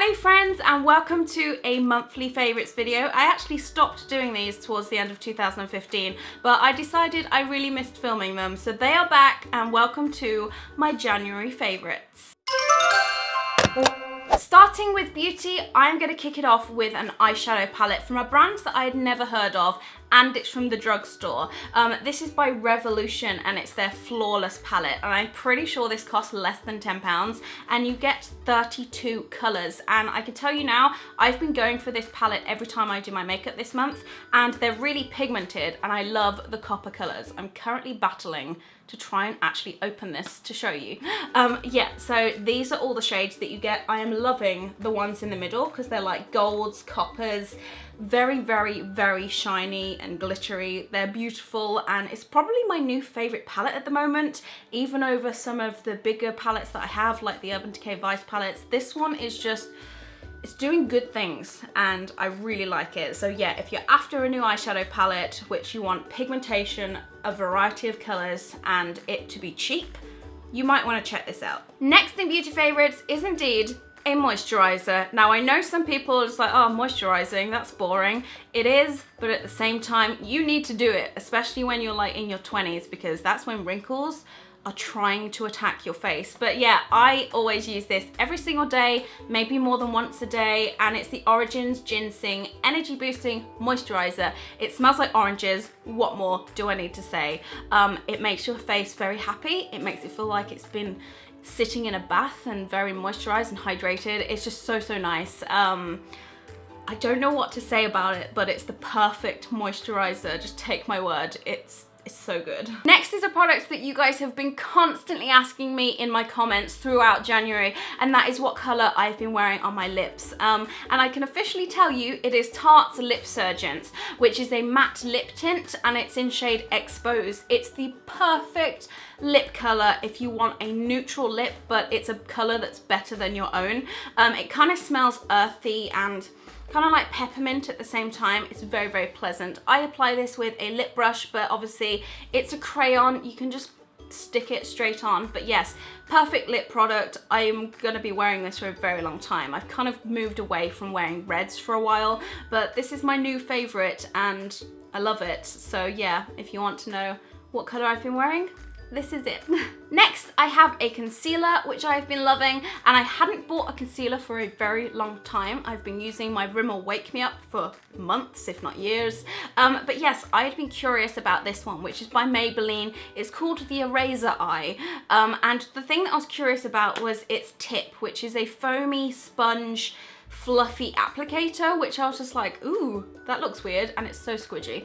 Hello friends, and welcome to a monthly favourites video. I actually stopped doing these towards the end of 2015, but I decided I really missed filming them, so they are back, and welcome to my January favourites. Starting with beauty, I'm going to kick it off with an eyeshadow palette from a brand that I had never heard of, and it's from the drugstore. This is by Revolution, and it's their Flawless palette, and I'm pretty sure this costs less than £10, and you get 32 colours. And I can tell you now, I've been going for this palette every time I do my makeup this month, and they're really pigmented, and I love the copper colours. I'm currently battling to try and actually open this to show you. Yeah, so these are all the shades that you get. I am loving the ones in the middle because they're like golds, coppers, very, very, very shiny and glittery. They're beautiful, and it's probably my new favorite palette at the moment, even over some of the bigger palettes that I have, like the Urban Decay Vice palettes. This one is just, it's doing good things, and I really like it. So yeah, if you're after a new eyeshadow palette, which you want pigmentation, a variety of colors, and it to be cheap, you might want to check this out. Next in beauty favorites is indeed a moisturizer. Now I know some people are just like, oh, moisturizing, that's boring. It is, but at the same time, you need to do it, especially when you're like in your 20s, because that's when wrinkles are trying to attack your face. But yeah, I always use this every single day, maybe more than once a day, and it's the Origins Ginseng Energy Boosting Moisturizer. It smells like oranges. What more do I need to say? It makes your face very happy. It makes it feel like it's been sitting in a bath and very moisturized and hydrated. It's just so, so nice. I don't know what to say about it, but it's the perfect moisturizer. Just take my word. It's so good. Next is a product that you guys have been constantly asking me in my comments throughout January, and that is what color I've been wearing on my lips. And I can officially tell you it is Tarte's Lip Surgeons, which is a matte lip tint, and it's in shade Expose. It's the perfect lip color if you want a neutral lip, but it's a color that's better than your own. It kind of smells earthy and kind of like peppermint at the same time. It's very, very pleasant. I apply this with a lip brush, but obviously it's a crayon. You can just stick it straight on. But yes, perfect lip product. I'm gonna be wearing this for a very long time. I've kind of moved away from wearing reds for a while, but this is my new favorite and I love it. So yeah, if you want to know what color I've been wearing, this is it. Next, I have a concealer, which I've been loving, and I hadn't bought a concealer for a very long time. I've been using my Rimmel Wake Me Up for months, if not years. But yes, I had been curious about this one, which is by Maybelline. It's called the Eraser Eye. And the thing that I was curious about was its tip, which is a foamy sponge fluffy applicator, which I was just like, ooh, that looks weird, and it's so squidgy.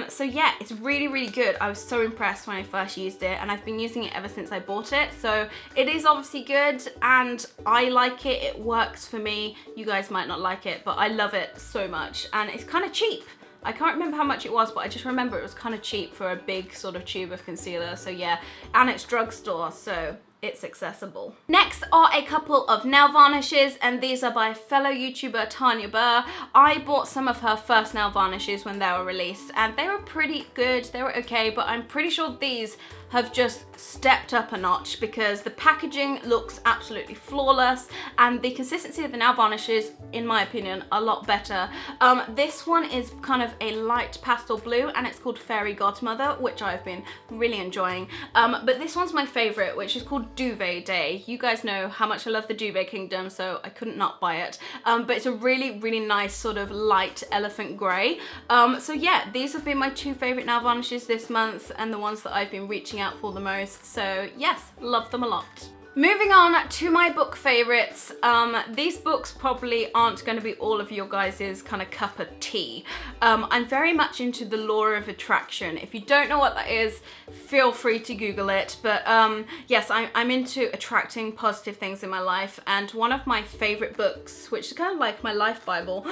So yeah, it's really, really good. I was so impressed when I first used it, and I've been using it ever since I bought it. So it is obviously good, and I like it. It works for me. You guys might not like it, but I love it so much, and it's kind of cheap. I can't remember how much it was, but I just remember it was kind of cheap for a big sort of tube of concealer. So yeah, and it's drugstore, so it's accessible. Next are a couple of nail varnishes, and these are by fellow YouTuber Tanya Burr. I bought some of her first nail varnishes when they were released, and they were pretty good. They were okay, but I'm pretty sure these have just stepped up a notch because the packaging looks absolutely flawless, and the consistency of the nail varnishes, in my opinion, a lot better. This one is kind of a light pastel blue, and it's called Fairy Godmother, which I've been really enjoying. But this one's my favorite, which is called Duvet Day. You guys know how much I love the Duvet Kingdom, so I couldn't not buy it. But it's a really, really nice sort of light elephant grey. So yeah, these have been my two favorite nail varnishes this month, and the ones that I've been reaching out for the most. So yes, love them a lot. Moving on to my book favorites. These books probably aren't going to be all of your guys' kind of cup of tea. I'm very much into the law of attraction. If you don't know what that is, feel free to Google it. But yes, I'm into attracting positive things in my life. And one of my favorite books, which is kind of like my life Bible,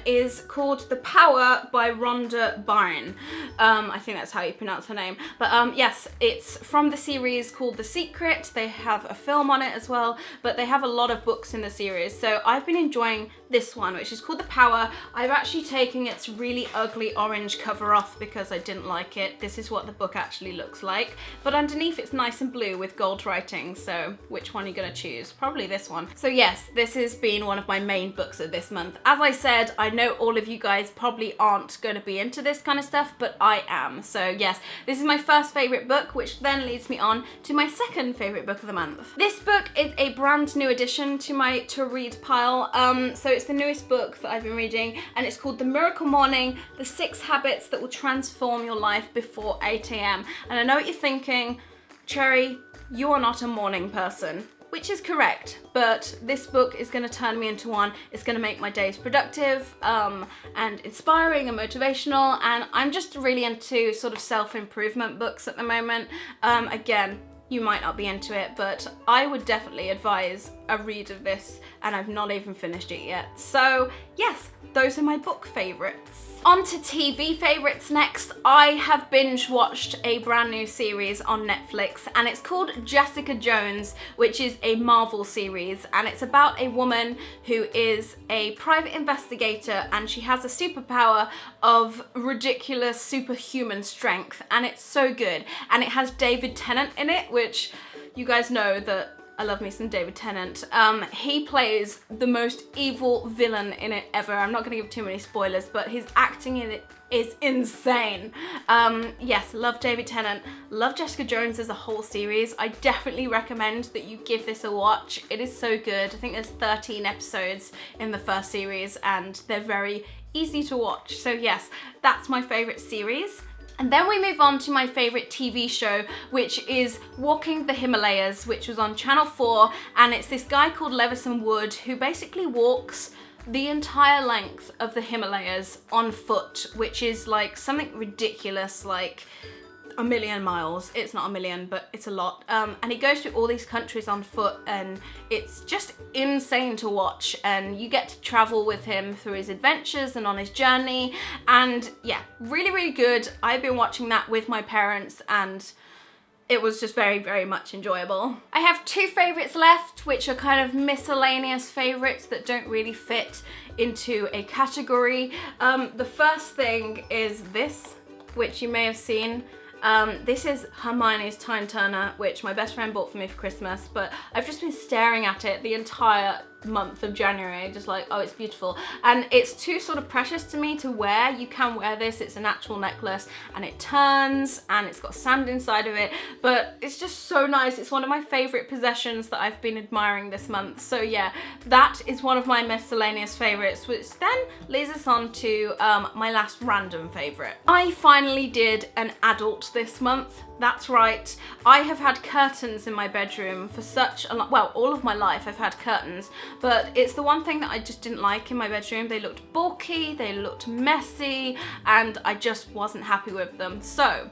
is called The Power by Rhonda Byrne. I think that's how you pronounce her name. But yes, it's from the series called The Secret. They have a film on it as well, but they have a lot of books in the series. So I've been enjoying this one, which is called The Power. I've actually taken its really ugly orange cover off because I didn't like it. This is what the book actually looks like, but underneath it's nice and blue with gold writing. So which one are you gonna choose? Probably this one. So yes, this has been one of my main books of this month. As I said, I know all of you guys probably aren't going to be into this kind of stuff, but I am. So yes, this is my first favorite book, which then leads me on to my second favorite book of the month. This book is a brand new addition to my to read pile. So it's the newest book that I've been reading, and it's called The Miracle Morning: The 6 Habits That Will Transform Your Life Before 8 AM. And I know what you're thinking, Cherry, you are not a morning person. Which is correct, but this book is going to turn me into one. It's going to make my days productive and inspiring and motivational, and I'm just really into sort of self-improvement books at the moment. Again, you might not be into it, but I would definitely advise a read of this, and I've not even finished it yet. So yes, those are my book favourites. On to TV favourites next. I have binge watched a brand new series on Netflix, and it's called Jessica Jones, which is a Marvel series, and it's about a woman who is a private investigator, and she has a superpower of ridiculous superhuman strength, and it's so good. And it has David Tennant in it, which you guys know that I love me some David Tennant. He plays the most evil villain in it ever. I'm not gonna give too many spoilers, but his acting in it is insane. Yes, love David Tennant. Love Jessica Jones as a whole series. I definitely recommend that you give this a watch. It is so good. I think there's 13 episodes in the first series, and they're very easy to watch. So yes, that's my favorite series. And then we move on to my favorite TV show, which is Walking the Himalayas, which was on Channel 4, and it's this guy called Levison Wood who basically walks the entire length of the Himalayas on foot, which is like something ridiculous, like 1,000,000 miles. It's not 1,000,000, but it's a lot. And he goes through all these countries on foot, and it's just insane to watch. And you get to travel with him through his adventures and on his journey. And yeah, really, really good. I've been watching that with my parents, and it was just very, very much enjoyable. I have 2 favorites left, which are kind of miscellaneous favorites that don't really fit into a category. The first thing is this, which you may have seen. This is Hermione's Time Turner, which my best friend bought for me for Christmas, but I've just been staring at it the entire month of January, just like, oh, it's beautiful. And it's too sort of precious to me to wear. You can wear this, it's an actual necklace, and it turns, and it's got sand inside of it, but it's just so nice. It's one of my favorite possessions that I've been admiring this month. So yeah, that is one of my miscellaneous favorites, which then leads us on to my last random favorite. I finally did an adult this month. That's right, I have had curtains in my bedroom for such a long, well, all of my life I've had curtains, but it's the one thing that I just didn't like in my bedroom. They looked bulky, they looked messy, and I just wasn't happy with them. So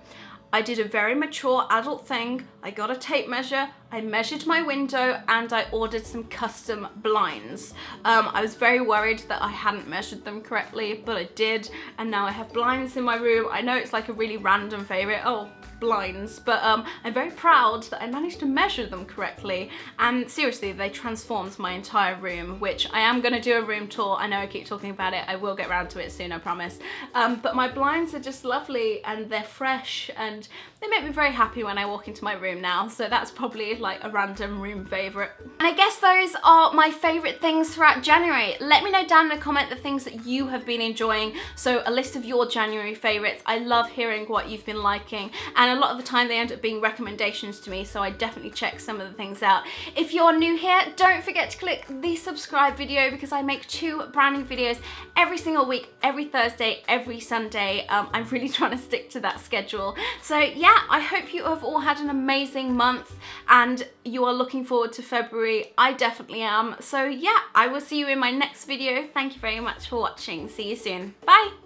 I did a very mature adult thing. I got a tape measure, I measured my window, and I ordered some custom blinds. I was very worried that I hadn't measured them correctly, but I did, and now I have blinds in my room. I know it's like a really random favorite, oh, blinds, but I'm very proud that I managed to measure them correctly, and seriously, they transformed my entire room, which I am gonna do a room tour. I know I keep talking about it, I will get around to it soon, I promise. But my blinds are just lovely, and they're fresh, and they make me very happy when I walk into my room now, so that's probably like a random room favorite. And I guess those are my favorite things throughout January. Let me know down in the comment the things that you have been enjoying, so a list of your January favorites. I love hearing what you've been liking, and a lot of the time they end up being recommendations to me, so I definitely check some of the things out. If you're new here, don't forget to click the subscribe video, because I make 2 brand new videos every single week, every Thursday, every Sunday. I'm really trying to stick to that schedule. So yeah, I hope you have all had an amazing month and you are looking forward to February. I definitely am. So yeah, I will see you in my next video. Thank you very much for watching. See you soon. Bye.